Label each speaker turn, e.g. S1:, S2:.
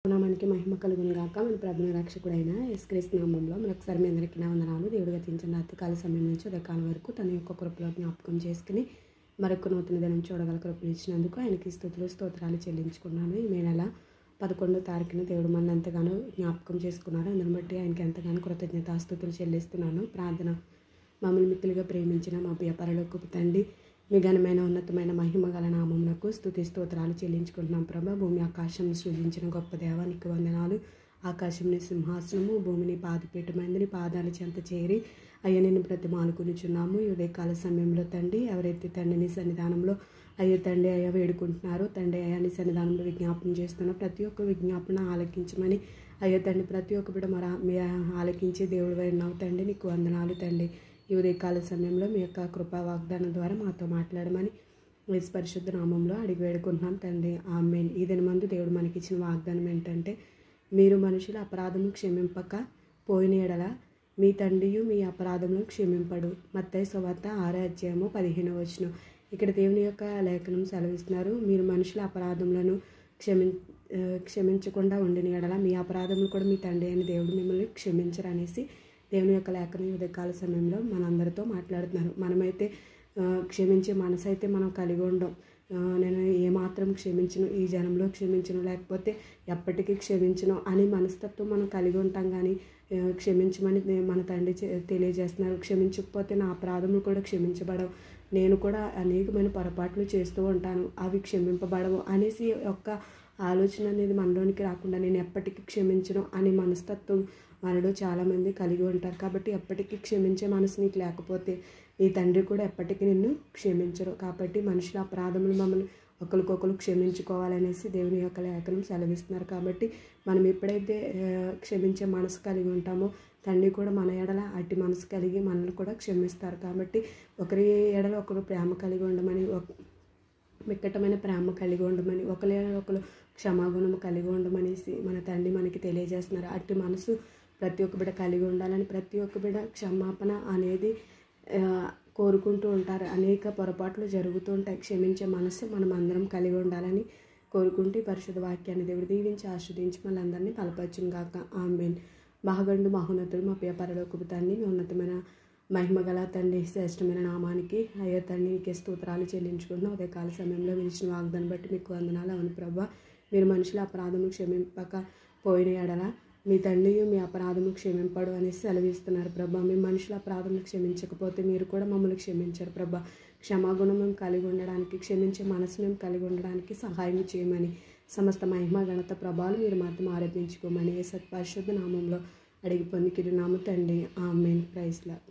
S1: నామానికి మహిమ కలుగును గాక. మన ప్రభువును రక్షకుడైన యేసుక్రీస్తు నామములో మరొకసారి మీ అందరికీ నా వందనాలు. దేవుడు గతించిన రాత్రికాల సమయం నుంచి ఉదయకాలం వరకు తన యొక్క కృపలో జ్ఞాపకం చేసుకుని మరొక నూతన దినం చూడగల కృపలు ఇచ్చినందుకు ఆయనకి స్తోత్రాలు చెల్లించుకున్నాను. ఈ మే నెల 11వ తారీఖున దేవుడు మన ఎంతగానో జ్ఞాపకం చేసుకున్నారు. అందుని బట్టి ఆయనకి ఎంతగానో కృతజ్ఞతాస్తుతులు చెల్లిస్తున్నాను. ప్రార్థన. మమ్మల్ని మిక్కిలిగా ప్రేమించిన మా ప్రియ పరలోకపు తండ్రి, మీ ఘనమైన ఉన్నతమైన మహిమ గల నామమునకు స్తుతి స్తోత్రాలు చెల్లించుకుంటున్నాం ప్రభా. భూమి ఆకాశం సృజించిన గొప్ప దేవానికి వందనాలు. ఆకాశంని సింహాసనము, భూమిని పాదపీఠమైందని పాదాల చెంత చేరి అయ్యా నిన్ను బ్రతిమాలుకునిచున్నాము. ఈ ఉదయకాల సమయంలో తండ్రి, ఎవరైతే తండ్రిని సన్నిధానంలో అయ్యో తండ్రి అయ్యా వేడుకుంటున్నారో తండ్రి అయ్యా నీ సన్నిధానంలో విజ్ఞాపన చేస్తున్న ప్రతి ఒక్క విజ్ఞాపన ఆలకించమని అయ్యో తండ్రి ప్రతి ఒక్క బిడ్డ మీ ఆలకించే దేవుడు వైనావు తండ్రి. నీకు వందనాలు తండ్రి. ఈ ఉదయకాల సమయంలో మీ యొక్క కృపా వాగ్దానం ద్వారా మాతో మాట్లాడమని యేసు పరిశుద్ధ నామంలో అడిగి వేడుకుంటున్నాం తండ్రి. ఆమేన్. ఈ దినమందు దేవుడు మనకిచ్చిన వాగ్దానం ఏంటంటే, మీరు మనుషుల అపరాధము క్షమింపక పోయిన ఎడల మీ తండ్రియు మీ అపరాధములను క్షమింపడు. మత్తయి సువార్త 6:15. ఇక్కడ దేవుని యొక్క లేఖనం సెలవిస్తున్నారు. మీరు మనుషుల అపరాధములను క్షమించకుండా ఉండిన ఎడల మీ అపరాధములు కూడా మీ తండ్రి అయిన దేవుడు మిమ్మల్ని క్షమించరు అనేసి దేవుని యొక్క లేఖనం ఉదయకాల సమయంలో మనందరితో మాట్లాడుతున్నారు. మనమైతే క్షమించే మనసు అయితే మనం కలిగి ఉండం. నేను ఏమాత్రం క్షమించను, ఈ జనంలో క్షమించను, లేకపోతే ఎప్పటికీ క్షమించను అని మనస్తత్వం మనం కలిగి ఉంటాం. కానీ క్షమించమని మన తండ్రి తెలియజేస్తున్నారు. క్షమించకపోతే నా అపరాధములు కూడా క్షమించబడవు, నేను కూడా అనేకమైన పొరపాట్లు చేస్తూ ఉంటాను, అవి క్షమింపబడవు అనేసి యొక్క ఆలోచన అనేది మనలోనికి రాకుండా నేను ఎప్పటికీ క్షమించను అనే మనస్తత్వం మనలో చాలామంది కలిగి ఉంటారు. కాబట్టి ఎప్పటికీ క్షమించే మనసు నీకు లేకపోతే ఈ తండ్రి కూడా ఎప్పటికీ నిన్ను క్షమించరు. కాబట్టి మనుషుల అపరాధములు మమ్మల్ని ఒకరికొకరు క్షమించుకోవాలనేసి దేవుని యొక్క లేఖనం సెలవిస్తున్నారు. కాబట్టి మనం ఎప్పుడైతే క్షమించే మనసు కలిగి ఉంటామో తండ్రి కూడా మన ఎడల అట్టి మనసు కలిగి మనల్ని కూడా క్షమిస్తారు. కాబట్టి ఒకరి ఎడల ఒకరు ప్రేమ కలిగి ఉండమని, మిక్కటమైన ప్రేమ కలిగి ఉండమని, ఒకరి ఎడల ఒకరు క్షమాగుణము కలిగి ఉండమనేసి మన తండ్రి మనకి తెలియజేస్తున్నారు. అట్టి మనసు ప్రతి ఒక్క బిడ్డ కలిగి ఉండాలని, ప్రతి ఒక్క బిడ్డ క్షమాపణ అనేది కోరుకుంటూ ఉంటారు. అనేక పొరపాట్లు జరుగుతూ ఉంటాయి. క్షమించే మనసు మనం అందరం కలిగి ఉండాలని కోరుకుంటూ పరిశుద్ధ వాక్యాన్ని దేవుడు దీవించి ఆస్వాదించి మళ్ళీ అందరినీ బలపరచును గాక. ఆమేన్. మహాగండు మహోన్నతుడు మా ప్రియ పరలోకపు తండ్రి, మీ ఉన్నతమైన మహిమగల తండ్రి శ్రేష్టమైన నామానికి అయ్యో తండ్రి నీకే స్తోత్రాలు చెల్లించుకుంటున్నాం. ఉదయకాల సమయంలో విడిచిన వాగ్దాన్ని బట్టి మీకు వందనాలు. అవును ప్రభా, మీరు మనుషుల అపరాధము క్షమింపక పోయిన ఎడల మీ తండ్రియు మీ అపరాధము క్షమింపడు అనేసి సెలవిస్తున్నారు ప్రభా. మీ మనుషుల అపరాధము క్షమించకపోతే మీరు కూడా మమ్మల్ని క్షమించరు ప్రభా. క్షమాగుణం మేము కలిగి ఉండడానికి, క్షమించే మనసు మేము కలిగి ఉండడానికి సహాయం చేయమని, సమస్త మహిమ ఘనత ప్రభావాలు మీరు మాత్రం ఆరోపించుకోమని యేసు పరిశుద్ధ నామంలో అడిగి పొందికిరి నామ తండ్రి. ఆమేన్. Praise lord.